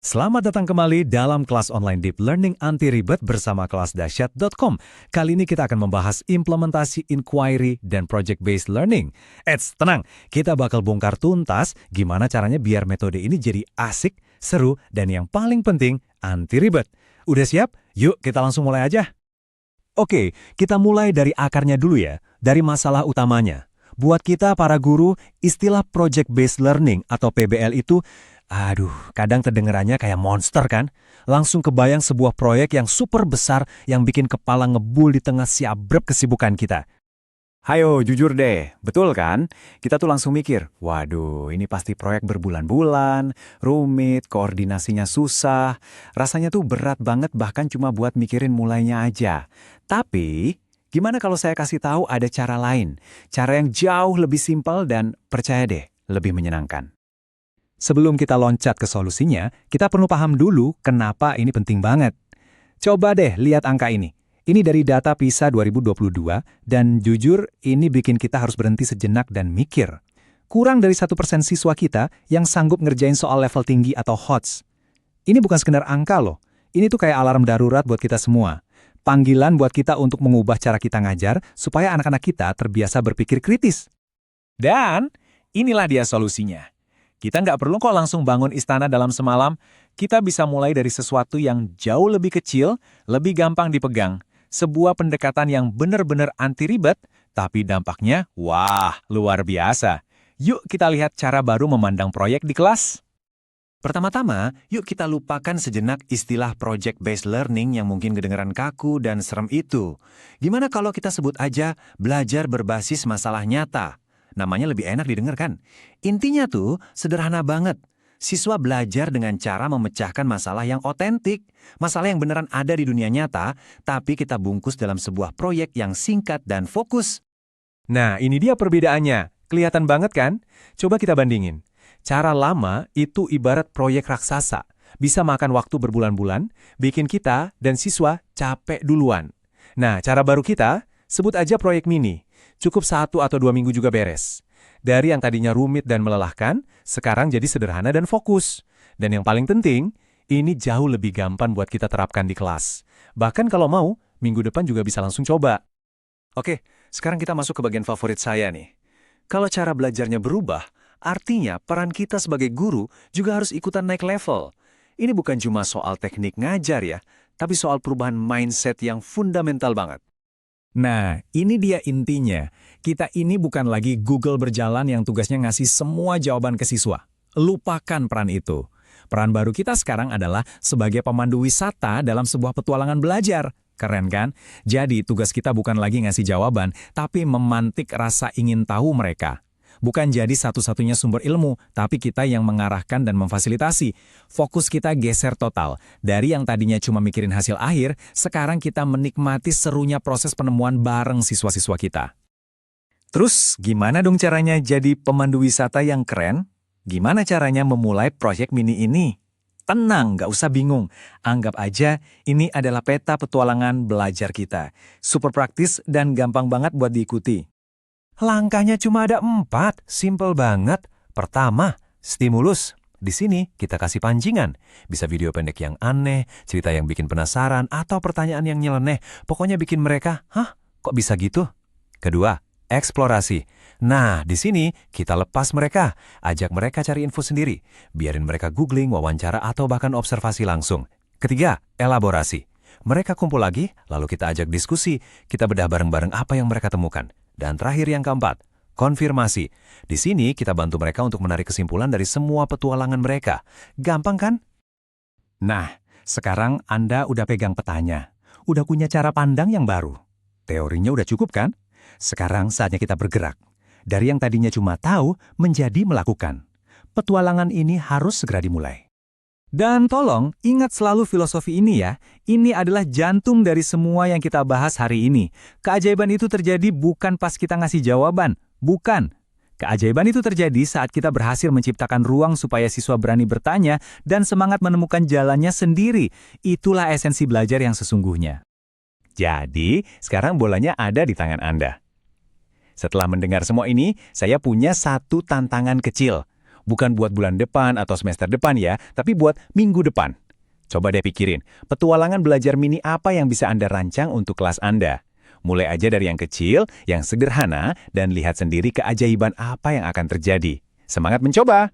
Selamat datang kembali dalam kelas online Deep Learning Anti Ribet bersama kelasdahsyat.com. Kali ini kita akan membahas implementasi inquiry dan project-based learning. Tenang, kita bakal bongkar tuntas gimana caranya biar metode ini jadi asik, seru, dan yang paling penting, anti ribet. Udah siap? Yuk kita langsung mulai aja. Oke, kita mulai dari akarnya dulu ya, dari masalah utamanya. Buat kita para guru, istilah project-based learning atau PBL itu kadang terdengarannya kayak monster kan? Langsung kebayang sebuah proyek yang super besar yang bikin kepala ngebul di tengah siabrek kesibukan kita. Hayo, jujur deh, betul kan? Kita tuh langsung mikir, waduh, ini pasti proyek berbulan-bulan, rumit, koordinasinya susah, rasanya tuh berat banget bahkan cuma buat mikirin mulainya aja. Tapi, gimana kalau saya kasih tahu ada cara lain? Cara yang jauh lebih simpel dan percaya deh, lebih menyenangkan. Sebelum kita loncat ke solusinya, kita perlu paham dulu kenapa ini penting banget. Coba deh lihat angka ini. Ini dari data PISA 2022, dan jujur ini bikin kita harus berhenti sejenak dan mikir. Kurang dari 1% siswa kita yang sanggup ngerjain soal level tinggi atau HOTS. Ini bukan sekedar angka loh. Ini tuh kayak alarm darurat buat kita semua. Panggilan buat kita untuk mengubah cara kita ngajar supaya anak-anak kita terbiasa berpikir kritis. Dan inilah dia solusinya. Kita nggak perlu kok langsung bangun istana dalam semalam. Kita bisa mulai dari sesuatu yang jauh lebih kecil, lebih gampang dipegang. Sebuah pendekatan yang benar-benar anti ribet, tapi dampaknya, wah, luar biasa. Yuk kita lihat cara baru memandang proyek di kelas. Pertama-tama, yuk kita lupakan sejenak istilah project-based learning yang mungkin kedengaran kaku dan serem itu. Gimana kalau kita sebut aja belajar berbasis masalah nyata? Namanya lebih enak didengar kan? Intinya tuh sederhana banget. Siswa belajar dengan cara memecahkan masalah yang otentik. Masalah yang beneran ada di dunia nyata, tapi kita bungkus dalam sebuah proyek yang singkat dan fokus. Nah, ini dia perbedaannya. Kelihatan banget kan? Coba kita bandingin. Cara lama itu ibarat proyek raksasa. Bisa makan waktu berbulan-bulan, bikin kita dan siswa capek duluan. Nah, cara baru kita, sebut aja proyek mini. Cukup 1 atau 2 minggu juga beres. Dari yang tadinya rumit dan melelahkan, sekarang jadi sederhana dan fokus. Dan yang paling penting, ini jauh lebih gampang buat kita terapkan di kelas. Bahkan kalau mau, minggu depan juga bisa langsung coba. Oke, sekarang kita masuk ke bagian favorit saya nih. Kalau cara belajarnya berubah, artinya peran kita sebagai guru juga harus ikutan naik level. Ini bukan cuma soal teknik ngajar ya, tapi soal perubahan mindset yang fundamental banget. Nah, ini dia intinya. Kita ini bukan lagi Google berjalan yang tugasnya ngasih semua jawaban ke siswa. Lupakan peran itu. Peran baru kita sekarang adalah sebagai pemandu wisata dalam sebuah petualangan belajar. Keren kan? Jadi tugas kita bukan lagi ngasih jawaban, tapi memantik rasa ingin tahu mereka. Bukan jadi satu-satunya sumber ilmu, tapi kita yang mengarahkan dan memfasilitasi. Fokus kita geser total. Dari yang tadinya cuma mikirin hasil akhir, sekarang kita menikmati serunya proses penemuan bareng siswa-siswa kita. Terus, gimana dong caranya jadi pemandu wisata yang keren? Gimana caranya memulai proyek mini ini? Tenang, nggak usah bingung. Anggap aja ini adalah peta petualangan belajar kita. Super praktis dan gampang banget buat diikuti. Langkahnya cuma ada 4, simple banget. Pertama, stimulus. Di sini kita kasih pancingan. Bisa video pendek yang aneh, cerita yang bikin penasaran, atau pertanyaan yang nyeleneh. Pokoknya bikin mereka, hah, kok bisa gitu? Kedua, eksplorasi. Nah, di sini kita lepas mereka. Ajak mereka cari info sendiri. Biarin mereka googling, wawancara, atau bahkan observasi langsung. Ketiga, elaborasi. Mereka kumpul lagi, lalu kita ajak diskusi. Kita bedah bareng-bareng apa yang mereka temukan. Dan terakhir yang keempat, konfirmasi. Di sini kita bantu mereka untuk menarik kesimpulan dari semua petualangan mereka. Gampang kan? Nah, sekarang Anda udah pegang petanya. Udah punya cara pandang yang baru. Teorinya udah cukup kan? Sekarang saatnya kita bergerak. Dari yang tadinya cuma tahu, menjadi melakukan. Petualangan ini harus segera dimulai. Dan tolong, ingat selalu filosofi ini ya. Ini adalah jantung dari semua yang kita bahas hari ini. Keajaiban itu terjadi bukan pas kita ngasih jawaban. Bukan. Keajaiban itu terjadi saat kita berhasil menciptakan ruang supaya siswa berani bertanya dan semangat menemukan jalannya sendiri. Itulah esensi belajar yang sesungguhnya. Jadi, sekarang bolanya ada di tangan Anda. Setelah mendengar semua ini, saya punya satu tantangan kecil. Bukan buat bulan depan atau semester depan ya, tapi buat minggu depan. Coba deh pikirin, petualangan belajar mini apa yang bisa Anda rancang untuk kelas Anda. Mulai aja dari yang kecil, yang sederhana, dan lihat sendiri keajaiban apa yang akan terjadi. Semangat mencoba!